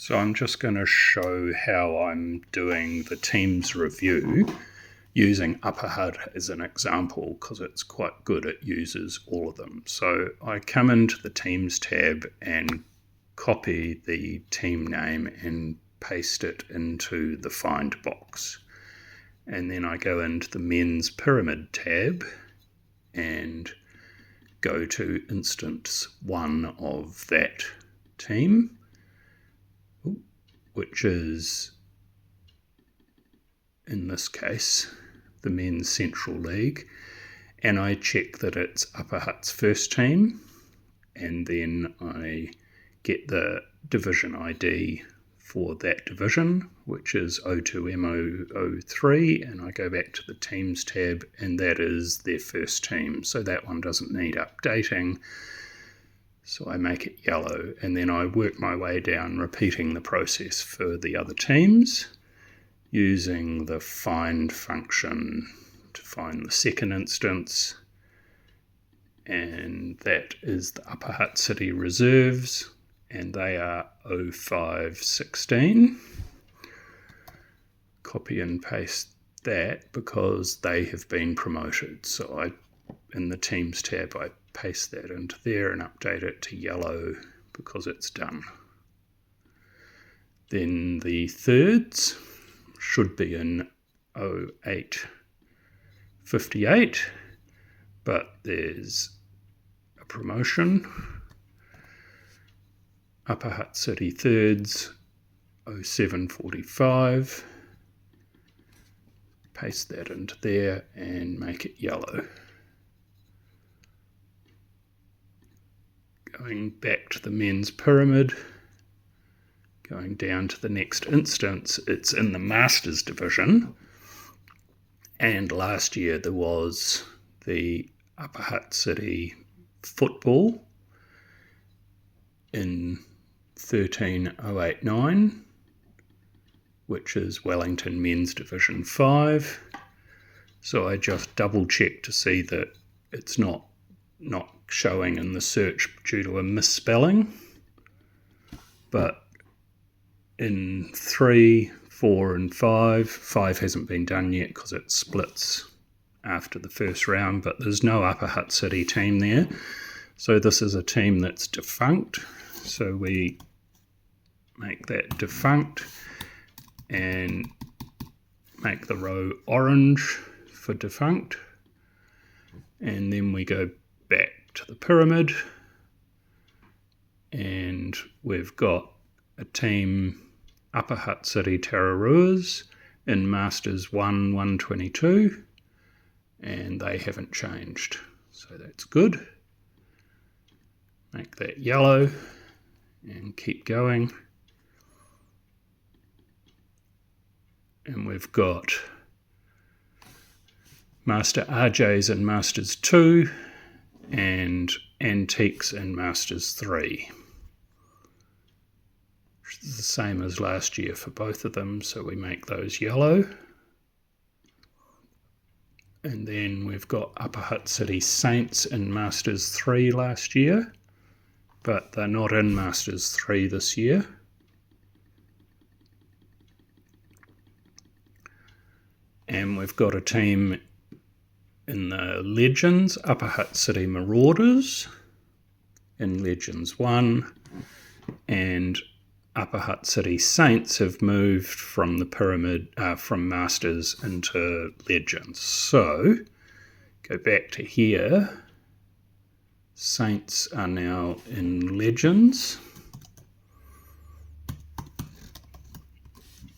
So I'm just going to show how I'm doing the Teams review using Upper Hutt as an example because it's quite good. It uses all of them. So I come into the Teams tab and copy the team name and paste it into the find box. And then I go into the men's pyramid tab and go to instance 1 of that team, which is, in this case, the Men's Central League, and I check that it's Upper Hutt's first team, and then I get the division ID for that division, which is 02M003, and I go back to the Teams tab, and that is their first team, so that one doesn't need updating. So I make it yellow, and then I work my way down, repeating the process for the other teams, using the find function to find the second instance, and that is the Upper Hutt City Reserves, and they are 0516. Copy and paste that because they have been promoted. So in the Teams tab, I paste that into there and update it to yellow because it's done. Then the thirds should be in 0858, but there's a promotion. Upper Hutt City thirds 0745. Paste that into there and make it yellow. Going back to the men's pyramid, going down to the next instance, it's in the Masters division, and last year there was the Upper Hutt City Football in 13089, which is Wellington Men's Division 5. So I just double check to see that it's not showing in the search due to a misspelling. But in 3, 4 and 5 hasn't been done yet because it splits after the first round, but there's no Upper Hutt City team there. So this is a team that's defunct. So we make that defunct and make the row orange for defunct, and then we go back to the pyramid and we've got a team Upper Hutt City Tararuas in Masters 1 122, and they haven't changed, so that's good. Make that yellow and keep going. And we've got Master RJs in Masters 2 and Antiques in Masters 3. Which is the same as last year for both of them, so we make those yellow. And then we've got Upper Hutt City Saints in Masters 3 last year, but they're not in Masters 3 this year. And we've got a team in the Legends, Upper Hutt City Marauders in Legends 1, and Upper Hutt City Saints have moved from the pyramid, from Masters into Legends. So go back to here. Saints are now in Legends,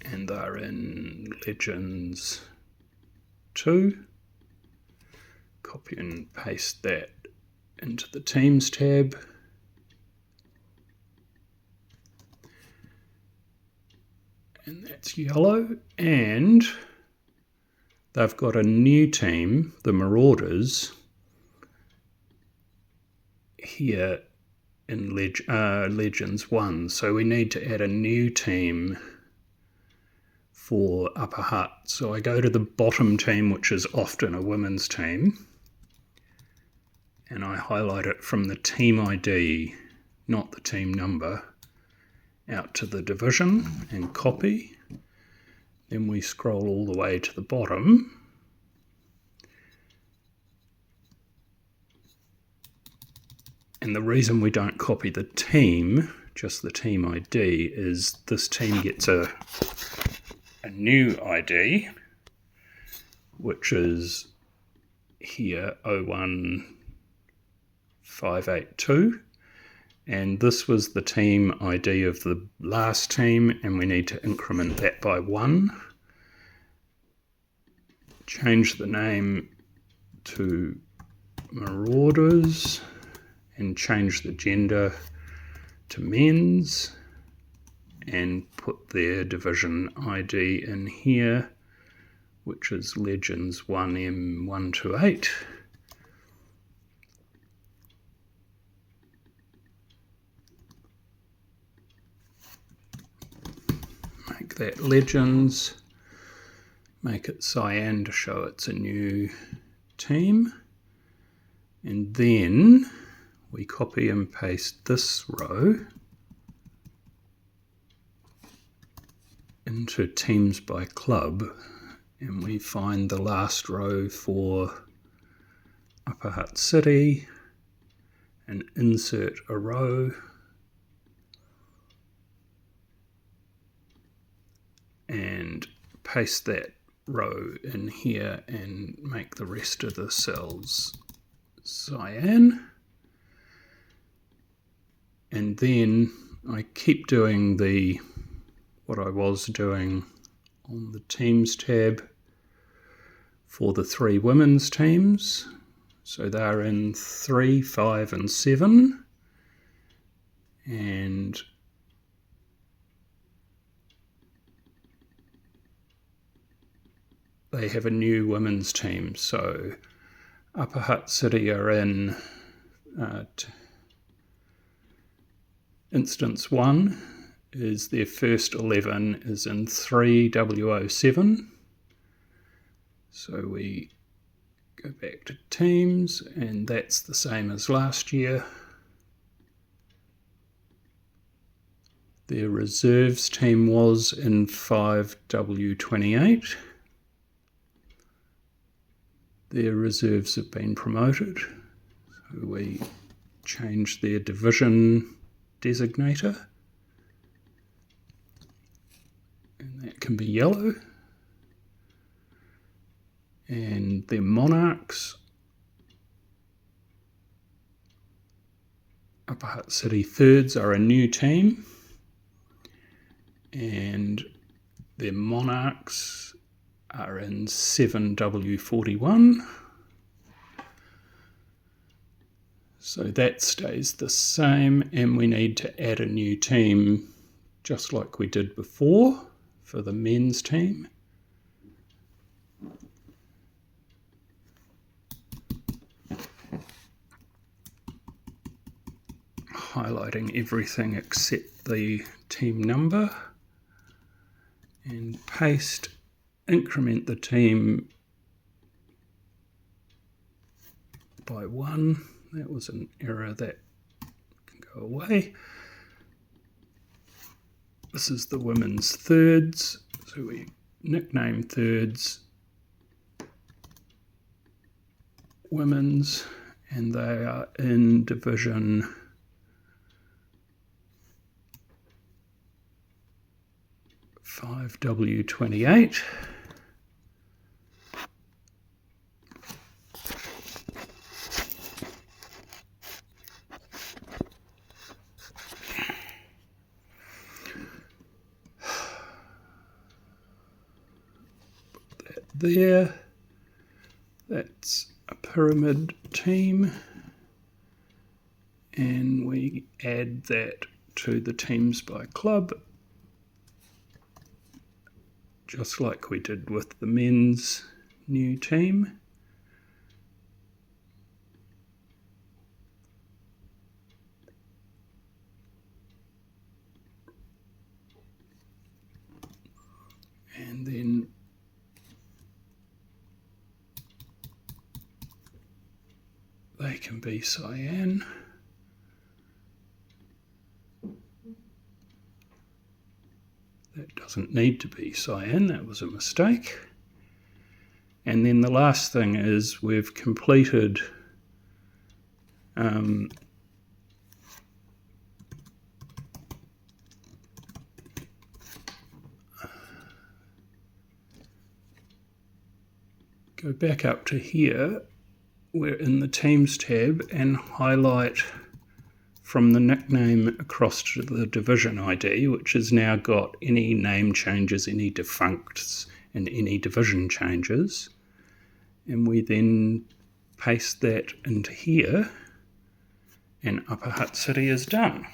and they're in Legends 2. Copy and paste that into the Teams tab. And that's yellow. And they've got a new team, the Marauders, here in Legends 1. So we need to add a new team for Upper Hutt. So I go to the bottom team, which is often a women's team, and I highlight it from the team ID, not the team number, out to the division and copy. Then we scroll all the way to the bottom. And the reason we don't copy the team, just the team ID, is this team gets a new ID, which is here 01582. And this was the team ID of the last team, and we need to increment that by 1. Change the name to Marauders, and change the gender to men's, and put their division ID in here, which is Legends 1M128. Make that Legends, make it cyan to show it's a new team, and then we copy and paste this row into teams by club, and we find the last row for Upper Hutt City and insert a row, and paste that row in here and make the rest of the cells cyan. And then I keep doing what I was doing on the Teams tab for the 3 women's teams. So they're in 3, 5 and 7. And they have a new women's team. So Upper Hutt City are in Instance 1 is their first 11 is in 3W07. So we go back to teams, and that's the same as last year. Their reserves team was in 5W28. Their reserves have been promoted. So we change their division designator, and that can be yellow. And their monarchs, Upper Hutt City Thirds are a new team, and their monarchs are in 7W41. So that stays the same, and we need to add a new team just like we did before for the men's team. Highlighting everything except the team number, and paste, increment the team by 1. That was an error, that can go away. This is the women's thirds, so we nickname thirds women's, and they are in division 5W28. There, that's a pyramid team, and we add that to the teams by club, just like we did with the men's new team. And then they can be cyan. That doesn't need to be cyan, that was a mistake. And then the last thing is we've completed go back up to here, we're in the Teams tab, and highlight from the nickname across to the division ID, which has now got any name changes, any defuncts, and any division changes. And we then paste that into here, and Upper Hutt City is done.